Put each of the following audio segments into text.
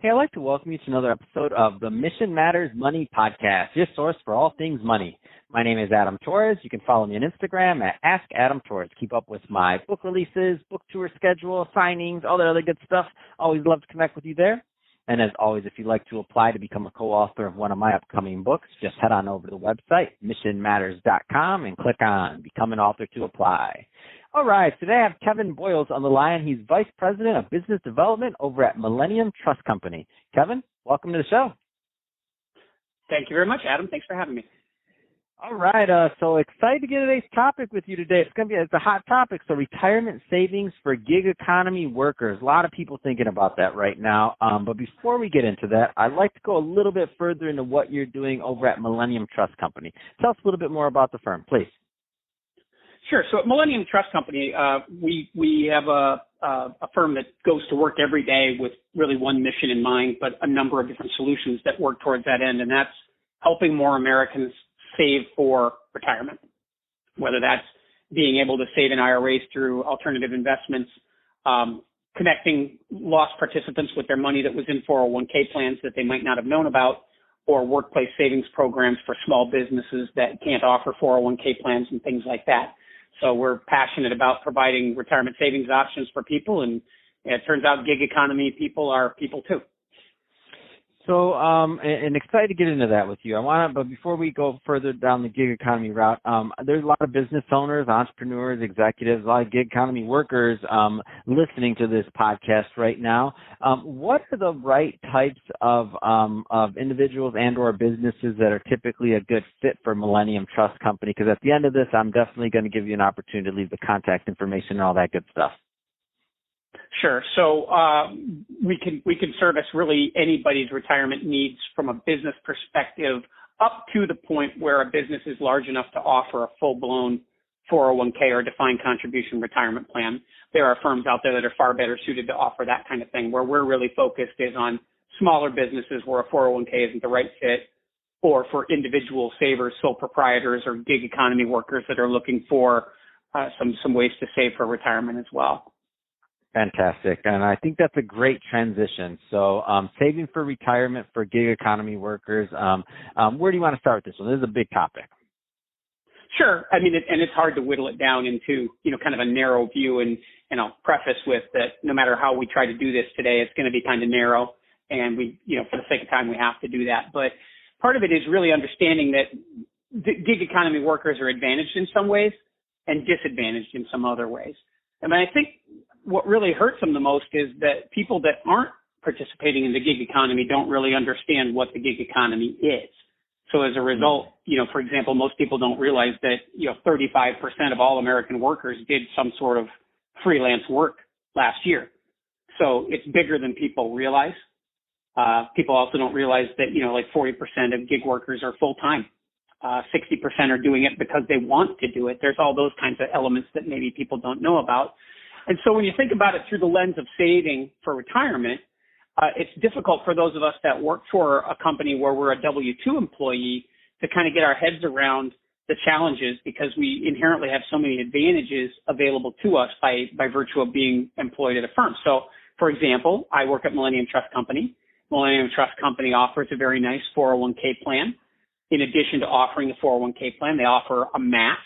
Hey, I'd like to welcome you to another episode of the Mission Matters Money Podcast, your source for all things money. My name is Adam Torres. You can follow me on Instagram at AskAdamTorres. Keep up with my book releases, book tour schedule, signings, all that other good stuff. Always love to connect with you there. And as always, if you'd like to apply to become a co-author of one of my upcoming books, just head on over to the website, missionmatters.com, and click on Become an Author to apply. All right, today I have Kevin Boyles on the line. He's Vice President of Business Development over at Millennium Trust Company. Kevin, welcome to the show. Thank you very much, Adam. Thanks for having me. All right, so excited to get today's topic with you today. It's a hot topic, so retirement savings for gig economy workers. A lot of people thinking about that right now. But before we get into that, I'd like to go a little bit further into what you're doing over at Millennium Trust Company. Tell us a little bit more about the firm, please. Sure. So at Millennium Trust Company, we have a firm that goes to work every day with really one mission in mind, but a number of different solutions that work towards that end, and that's helping more Americans save for retirement, whether that's being able to save in IRAs through alternative investments, connecting lost participants with their money that was in 401k plans that they might not have known about, or workplace savings programs for small businesses that can't offer 401k plans and things like that. So we're passionate about providing retirement savings options for people, and it turns out gig economy people are people too. So, and excited to get into that with you. But before we go further down the gig economy route, there's a lot of business owners, entrepreneurs, executives, a lot of gig economy workers listening to this podcast right now. What are the right types of individuals and or businesses that are typically a good fit for Millennium Trust Company? Because at the end of this, I'm definitely going to give you an opportunity to leave the contact information and all that good stuff. Sure. So we can service really anybody's retirement needs from a business perspective up to the point where a business is large enough to offer a full-blown 401k or defined contribution retirement plan. There are firms out there that are far better suited to offer that kind of thing. Where we're really focused is on smaller businesses where a 401k isn't the right fit, or for individual savers, sole proprietors, or gig economy workers that are looking for some ways to save for retirement as well. Fantastic. And I think that's a great transition. So saving for retirement for gig economy workers, where do you want to start with this one? This is a big topic. Sure. I mean, and it's hard to whittle it down into, kind of a narrow view. And I'll preface with that no matter how we try to do this today, it's going to be kind of narrow. And we, for the sake of time, we have to do that. But part of it is really understanding that gig economy workers are advantaged in some ways and disadvantaged in some other ways. I mean, I think what really hurts them the most is that people that aren't participating in the gig economy don't really understand what the gig economy is. So as a result, for example, most people don't realize that, 35% of all American workers did some sort of freelance work last year. So it's bigger than people realize. People also don't realize that, like 40% of gig workers are full-time. 60% are doing it because they want to do it. There's all those kinds of elements that maybe people don't know about. And so when you think about it through the lens of saving for retirement, it's difficult for those of us that work for a company where we're a W-2 employee to kind of get our heads around the challenges, because we inherently have so many advantages available to us by virtue of being employed at a firm. So, for example, I work at Millennium Trust Company. Millennium Trust Company offers a very nice 401k plan. In addition to offering a 401k plan, they offer a match.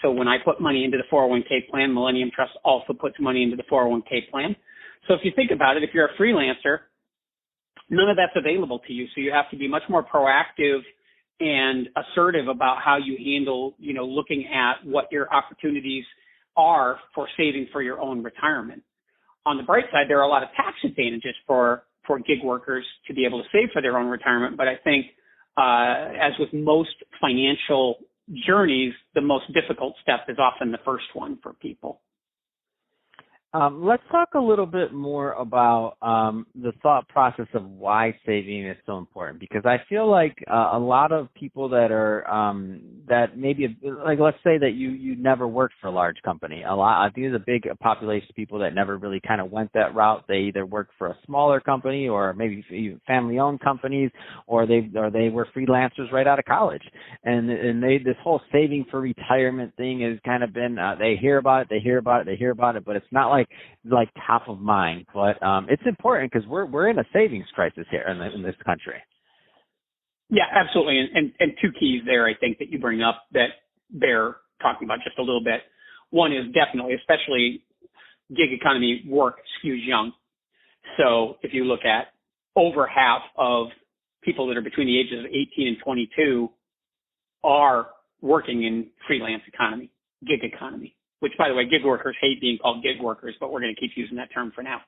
So when I put money into the 401k plan, Millennium Trust also puts money into the 401k plan. So if you think about it, if you're a freelancer, none of that's available to you. So you have to be much more proactive and assertive about how you handle, looking at what your opportunities are for saving for your own retirement. On the bright side, there are a lot of tax advantages for gig workers to be able to save for their own retirement. But I think, as with most financial journeys, the most difficult step is often the first one for people. Let's talk a little bit more about the thought process of why saving is so important, because I feel like a lot of people that are that maybe, like, let's say that you never worked for a large company. I think there's a big population of people that never really kind of went that route. They either worked for a smaller company or maybe even family-owned companies, or they were freelancers right out of college, and this whole saving for retirement thing has kind of been they hear about it, but it's not like like top of mind, but it's important because we're in a savings crisis here in this country. Yeah, absolutely. And two keys there, I think, that you bring up that bear talking about just a little bit. One is definitely, especially gig economy work skews young. So if you look at over half of people that are between the ages of 18 and 22 are working in freelance economy, gig economy, which, by the way, gig workers hate being called gig workers, but we're going to keep using that term for now.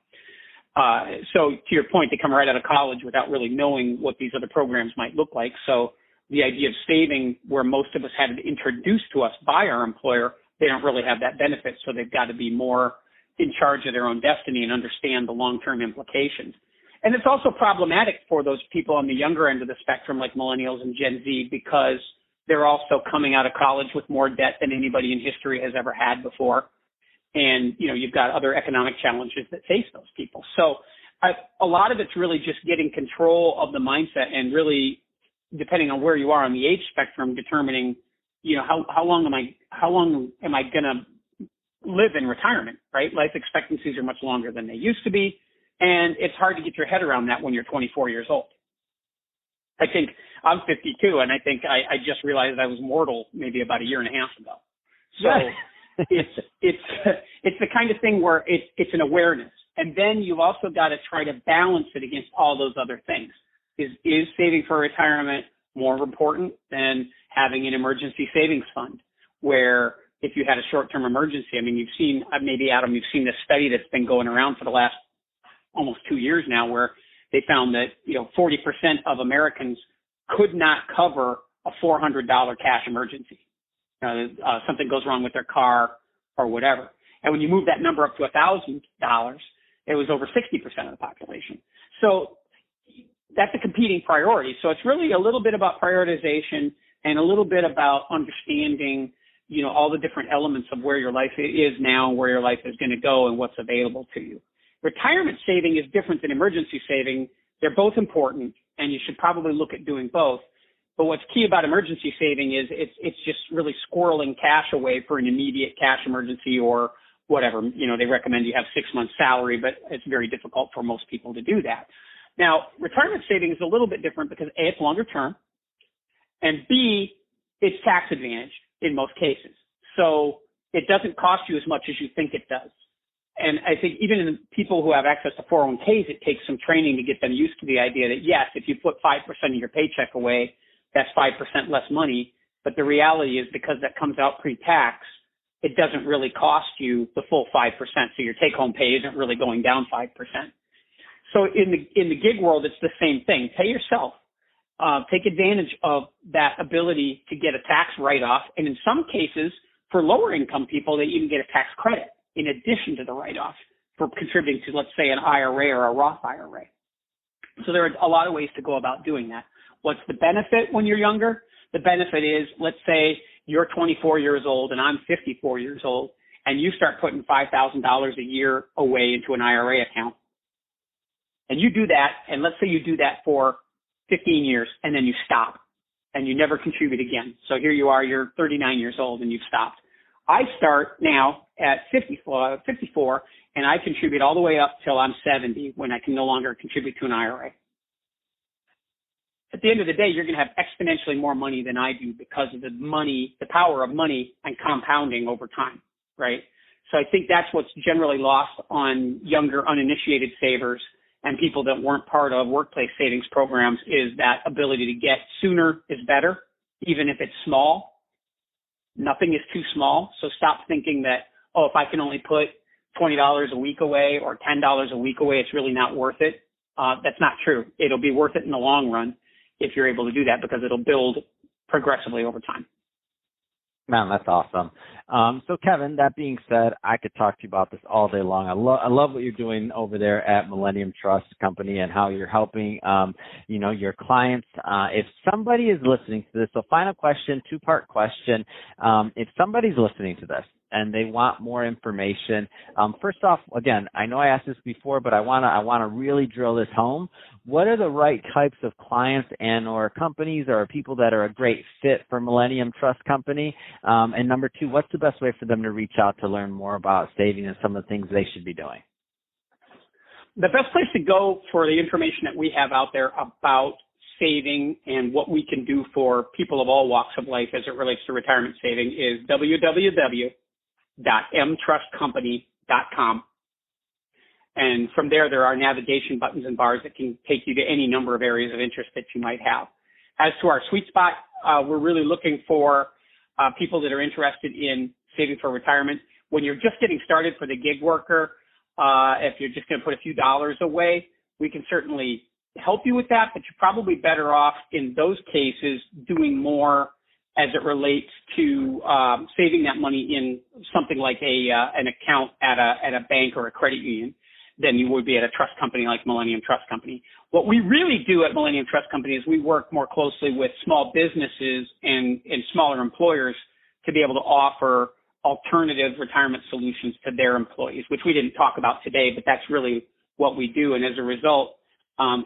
So to your point, they come right out of college without really knowing what these other programs might look like. So the idea of saving, where most of us had it introduced to us by our employer, they don't really have that benefit. So they've got to be more in charge of their own destiny and understand the long-term implications. And it's also problematic for those people on the younger end of the spectrum, like millennials and Gen Z, because they're also coming out of college with more debt than anybody in history has ever had before. And, you've got other economic challenges that face those people. So a lot of it's really just getting control of the mindset and really, depending on where you are on the age spectrum, determining, how long am I going to live in retirement, right? Life expectancies are much longer than they used to be. And it's hard to get your head around that when you're 24 years old. I think I'm 52, and I think I just realized I was mortal maybe about a year and a half ago. So it's the kind of thing where it's an awareness. And then you've also got to try to balance it against all those other things. Is saving for retirement more important than having an emergency savings fund, where if you had a short-term emergency, I mean, you've seen, maybe Adam, you've seen this study that's been going around for the last almost 2 years now, where they found that, 40% of Americans could not cover a $400 cash emergency. Something goes wrong with their car or whatever. And when you move that number up to $1,000, it was over 60% of the population. So that's a competing priority. So it's really a little bit about prioritization and a little bit about understanding, all the different elements of where your life is now, where your life is going to go, and what's available to you. Retirement saving is different than emergency saving. They're both important, and you should probably look at doing both. But what's key about emergency saving is it's just really squirreling cash away for an immediate cash emergency or whatever. They recommend you have 6 months salary, but it's very difficult for most people to do that. Now, retirement saving is a little bit different because A, it's longer term, and B, it's tax advantaged in most cases. So it doesn't cost you as much as you think it does. And I think even in people who have access to 401ks, it takes some training to get them used to the idea that, yes, if you put 5% of your paycheck away, that's 5% less money. But the reality is, because that comes out pre-tax, it doesn't really cost you the full 5%. So your take-home pay isn't really going down 5%. So in the gig world, it's the same thing. Pay yourself. Take advantage of that ability to get a tax write-off. And in some cases, for lower income people, they even get a tax credit in addition to the write-off for contributing to, let's say, an IRA or a Roth IRA. So there are a lot of ways to go about doing that. What's the benefit when you're younger? The benefit is, let's say you're 24 years old and I'm 54 years old, and you start putting $5,000 a year away into an IRA account. And you do that, and let's say you do that for 15 years, and then you stop, and you never contribute again. So here you are, you're 39 years old, and you've stopped. I start now at 54, and I contribute all the way up till I'm 70, when I can no longer contribute to an IRA. At the end of the day, you're going to have exponentially more money than I do because of the power of money and compounding over time, right? So I think that's what's generally lost on younger, uninitiated savers and people that weren't part of workplace savings programs, is that ability to get sooner is better, even if it's small. Nothing is too small. So stop thinking that, if I can only put $20 a week away or $10 a week away, it's really not worth it. That's not true. It'll be worth it in the long run if you're able to do that, because it'll build progressively over time. Man, that's awesome. So Kevin, that being said, I could talk to you about this all day long. I love what you're doing over there at Millennium Trust Company and how you're helping, your clients. If somebody is listening to this, so final question, two-part question. If somebody's listening to this and they want more information, first off, again, I know I asked this before, but I want to really drill this home. what are the right types of clients and or companies or people that are a great fit for Millennium Trust Company? And number two, what's the best way for them to reach out to learn more about saving and some of the things they should be doing? The best place to go for the information that we have out there about saving and what we can do for people of all walks of life as it relates to retirement saving is www.mtrustcompany.com. And from there are navigation buttons and bars that can take you to any number of areas of interest that you might have. As to our sweet spot, we're really looking for people that are interested in saving for retirement. When you're just getting started for the gig worker, if you're just going to put a few dollars away, we can certainly help you with that, but you're probably better off in those cases doing more as it relates to saving that money in something like an account at a bank or a credit union than you would be at a trust company like Millennium Trust Company. What we really do at Millennium Trust Company is we work more closely with small businesses and smaller employers to be able to offer alternative retirement solutions to their employees, which we didn't talk about today, but that's really what we do. And as a result,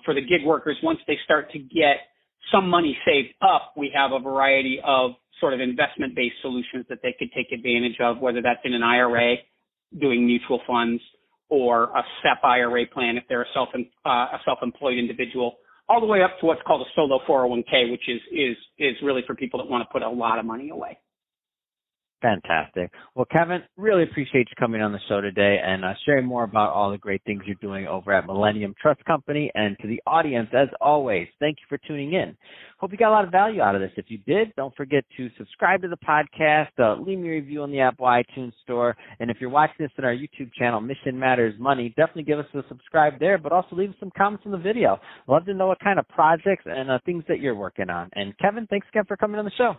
for the gig workers, once they start to get some money saved up, we have a variety of sort of investment-based solutions that they could take advantage of, whether that's in an IRA, doing mutual funds, or a SEP IRA plan if they're a self-employed individual, all the way up to what's called a solo 401k, which is really for people that want to put a lot of money away. Fantastic. Well, Kevin, really appreciate you coming on the show today and sharing more about all the great things you're doing over at Millennium Trust Company. And to the audience, as always, thank you for tuning in. Hope you got a lot of value out of this. If you did, don't forget to subscribe to the podcast, leave me a review on the Apple iTunes Store. And if you're watching this on our YouTube channel, Mission Matters Money, definitely give us a subscribe there, but also leave some comments on the video. Love to know what kind of projects and things that you're working on. And Kevin, thanks again for coming on the show.